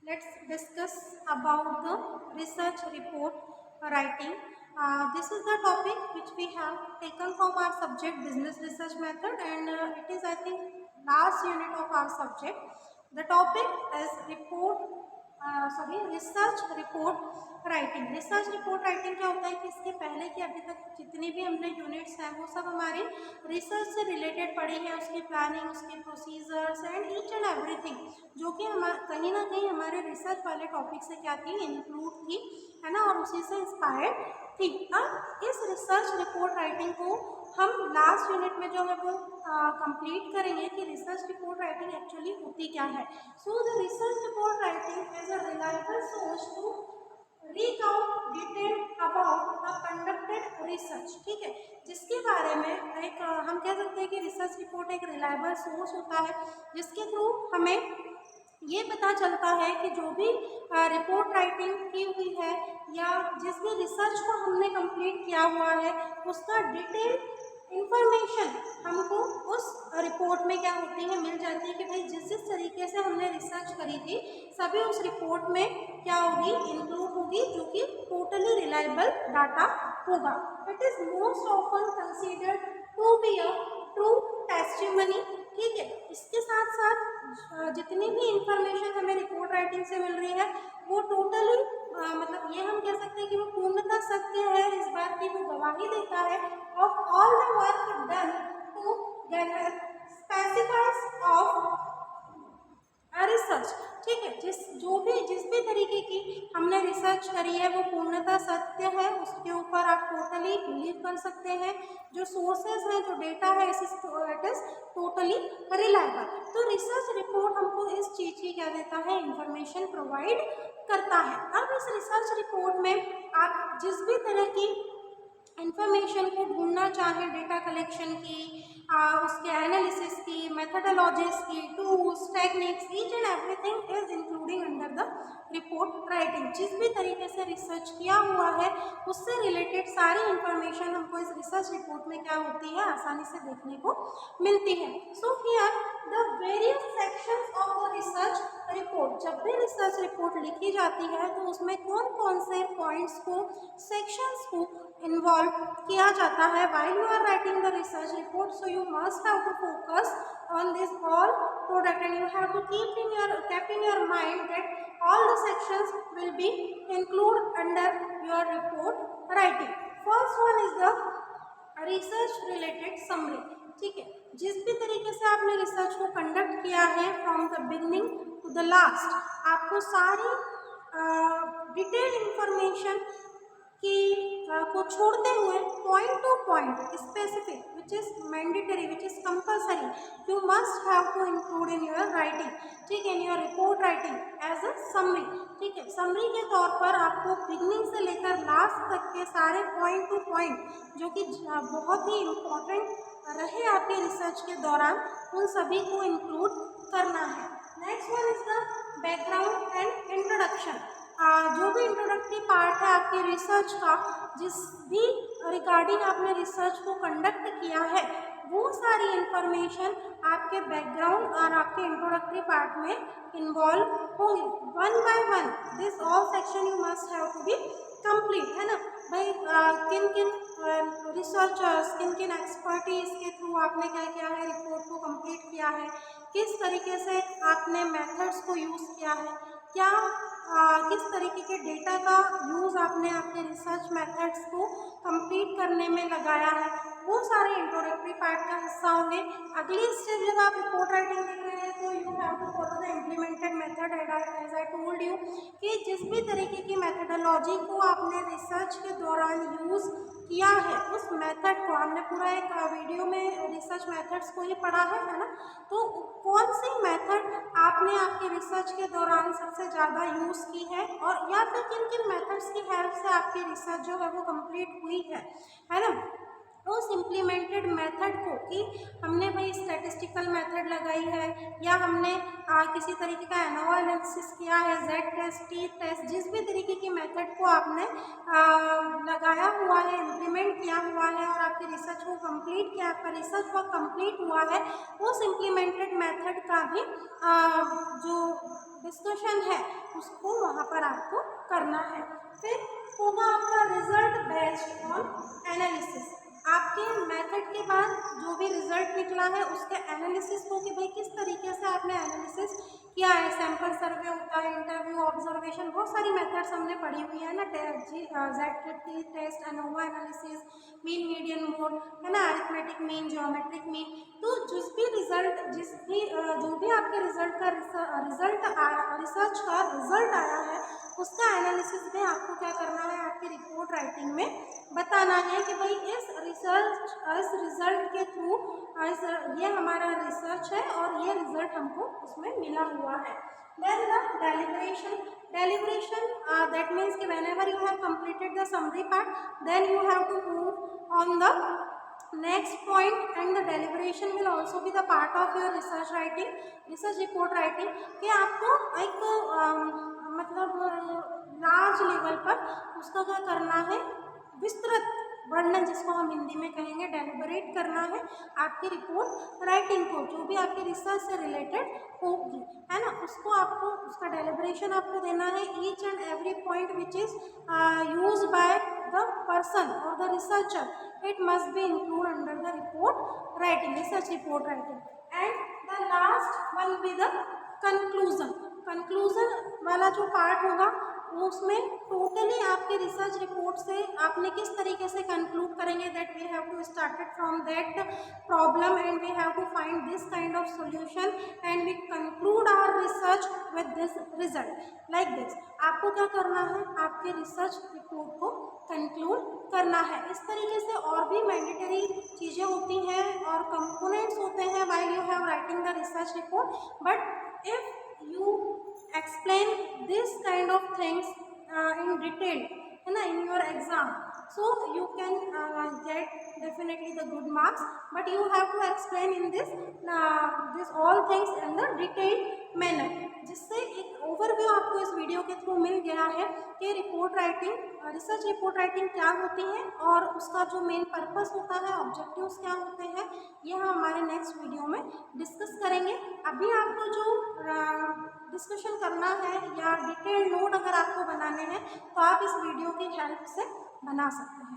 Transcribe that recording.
let's discuss about the research report writing. This is the topic which we have taken from our subject business research method, and it is, I think, last unit of our subject. The topic is research report writing. Research report writing क्या होता है कि इसके पहले की अभी तक जितनी भी हमने यूनिट्स हैं वो सब हमारी रिसर्च से रिलेटेड पढ़ी हैं, उसकी प्लानिंग, उसके procedures and each and everything, जो कि हम कहीं ना कहीं हमारे रिसर्च वाले टॉपिक से क्या थी, इंक्लूड थी, है ना, और उसी से इंस्पायर्ड थी। अब इस रिसर्च रिपोर्ट राइटिंग को हम लास्ट यूनिट में जो है वो कंप्लीट करेंगे कि रिसर्च रिपोर्ट राइटिंग एक्चुअली होती क्या है। So the research report writing is a reliable source to recount detail about a conducted research. ठीक है, जिसके बारे में एक हम कह सकते हैं कि रिसर्च रिपोर्ट एक रिलायबल सोर्स होता है जिसके थ्रू हमें ये पता चलता है कि जो भी रिपोर्ट राइटिंग की हुई है या जिस भी रिसर्च को हमने कंप्लीट किया हुआ है उसका डिटेल इंफॉर्मेशन हमको उस रिपोर्ट में क्या होती है, मिल जाती है कि भाई जिस जिस तरीके से हमने रिसर्च करी थी सभी उस रिपोर्ट में क्या होगी, इंक्लूड होगी, जो कि टोटली रिलायबल डाटा होगा। It is most often considered to be a true testimony. ठीक है, इसके साथ साथ जितनी भी इंफॉर्मेशन हमें रिपोर्ट राइटिंग से मिल रही है वो टोटली मतलब ये हम कह सकते हैं कि वो पूर्णतः सत्य है, इस बात की वो गवाही देता है of all the work done to gather specifies of research. ठीक है, जिस भी तरीके की हमने रिसर्च करी है वो पूर्णतः सत्य है, उसके ऊपर आप टोटली बिलीव कर सकते हैं। जो सोर्सेज हैं, जो डेटा है, इट इज टोटली रिलायबल। तो रिसर्च रिपोर्ट हमको इस चीज की क्या देता है, इंफॉर्मेशन प्रोवाइड करता है। अब इस रिसर्च रिपोर्ट में आप जिस भी तरह की इंफॉर्मेशन को ढूंढना चाहें, डेटा कलेक्शन की, उसके एनालिसिस की, मेथडोलॉजीज की, tools, techniques, each and everything is including under the report writing. जिस भी तरीके से रिसर्च किया हुआ है उससे रिलेटेड सारी इंफॉर्मेशन हमको इस रिसर्च रिपोर्ट में क्या होती है, आसानी से देखने को मिलती है। So here the various sections of the research report, जब भी रिसर्च रिपोर्ट लिखी जाती है तो उसमें कौन कौन से पॉइंट्स को, सेक्शंस को इन्वॉल्व किया जाता है while you are writing the research report. So you must have to focus on this all product and you have to keep in your mind that all the sections will be included under your report writing. First one is the research related summary. ठीक है, जिस भी तरीके से आपने research को conduct किया है from the beginning to the last, आपको सारी डिटेल इंफॉर्मेशन की को छोड़ते हुए point to point specific which is mandatory, which is compulsory, you must have to include in your writing. ठीक है, in your report writing as a summary. ठीक है, समरी के तौर पर आपको बिगनिंग से लेकर लास्ट तक के सारे पॉइंट टू पॉइंट जो कि बहुत ही इम्पोर्टेंट रहे आपके रिसर्च के दौरान, उन सभी को इंक्लूड करना है। Next one is the background and introduction. जो भी इंट्रोडक्टरी पार्ट है आपके रिसर्च का, जिस भी रिगार्डिंग आपने रिसर्च को कंडक्ट किया है वो सारी इंफॉर्मेशन आपके बैकग्राउंड और आपके इंट्रोडक्टरी पार्ट में इन्वॉल्व होंगे। One by one this all section you must have to be complete, है ना भाई। किन किन रिसर्चर्स, किन किन एक्सपर्टीज के थ्रू आपने क्या किया है, रिपोर्ट को कंप्लीट किया है, किस तरीके से आपने मेथड्स को यूज़ किया है, क्या किस तरीके के डेटा का यूज़ आपने अपने रिसर्च मेथड्स को कंप्लीट करने में लगाया है, वो सारे इंट्रोडक्टरी पार्ट का हिस्सा होंगे। अगली स्टेप जब आप रिपोर्ट राइटिंग लिख रहे हैं तो you have to follow the implemented method as I told you, कि जिस भी तरीके की मेथडोलॉजी को आपने रिसर्च के दौरान यूज़ किया है उस मेथड को, हमने पूरा एक वीडियो में रिसर्च मेथड्स को ही पढ़ा है ना, तो कौन सी मेथड आपने आपके रिसर्च के दौरान सबसे ज़्यादा यूज़ की है और या फिर किन किन मेथड्स की हेल्प से आपकी रिसर्च जो है वो कंप्लीट हुई है ना, उस इम्प्लीमेंटेड मेथड को, कि हमने भाई स्टैटिस्टिकल मेथड लगाई है या हमने किसी तरीके का एनोवा एनालिसिस किया है, जेड टेस्ट, टी टेस्ट, जिस भी तरीके की मेथड को आपने लगाया हुआ है, इम्प्लीमेंट किया हुआ है और आपकी रिसर्च को कंप्लीट किया, आपका रिसर्च वर्क कंप्लीट हुआ है, उस इम्प्लीमेंटेड मेथड का भी जो डिस्कशन है उसको वहाँ पर आपको करना है। फिर होगा आपका रिजल्ट बेस्ड ऑन एनालिसिस। आपके मेथड के बाद जो भी रिजल्ट निकला है उसके एनालिसिस को, कि भाई किस तरीके से आपने एनालिसिस किया है, सैंपल सर्वे होता है, इंटरव्यू, ऑब्जर्वेशन, बहुत सारी मेथड्स हमने पढ़ी हुई है ना, Z test, ANOVA analysis, mean median mode, है ना, अरिथमेटिक मीन, ज्योमेट्रिक मीन। तो जो भी आपके रिजल्ट का रिसर्च का रिजल्ट आया है उसका एनालिसिस में आपको क्या करना है, आपकी रिपोर्ट राइटिंग में बताना है कि भाई इस रिजल्ट के थ्रू ये हमारा रिसर्च है और ये रिजल्ट हमको उसमें मिला हुआ है। Then the deliberation that means कि whenever you have completed the summary part, then you have to move on the next point, and the deliberation will also be the part of your research writing, research report writing, कि आपको एक मतलब large level पर उसका क्या करना है, विस्तृत वर्णन, जिसको हम हिंदी में कहेंगे डेलिबरेट करना है आपकी रिपोर्ट राइटिंग को, जो भी आपके रिसर्च से रिलेटेड होगी, है ना, उसको आपको उसका डेलिबरेशन आपको देना है। Each and every point which is use by the person और the researcher, it must be include under the report writing, research report writing. And the last one be the conclusion. Conclusion वाला जो part होगा उसमें totally आपके research report से आपने किस तरीके से कंक्लूड करेंगे, that we have to started from that problem and we have to find this kind of solution and we conclude our research with this result, like this. आपको क्या करना है, आपके रिसर्च रिपोर्ट को कंक्लूड करना है। इस तरीके से और भी मैंडेटरी चीज़ें होती हैं और कंपोनेंट्स होते हैं while you have writing the research report, but if you explain this kind of things in detail, है ना, in your exam, so you can get definitely the good marks, but you have to explain in this all things in the detailed manner, जिससे एक overview आपको इस video के through मिल गया है कि report writing, research report writing क्या होती है और उसका जो मेन पर्पस होता है, ऑब्जेक्टिव्स क्या होते हैं, ये हम हमारे नेक्स्ट वीडियो में डिस्कस करेंगे। अभी आपको जो डिस्कशन करना है या डिटेल नोट अगर आपको बनाने हैं तो आप इस वीडियो की हेल्प से बना सकते हैं।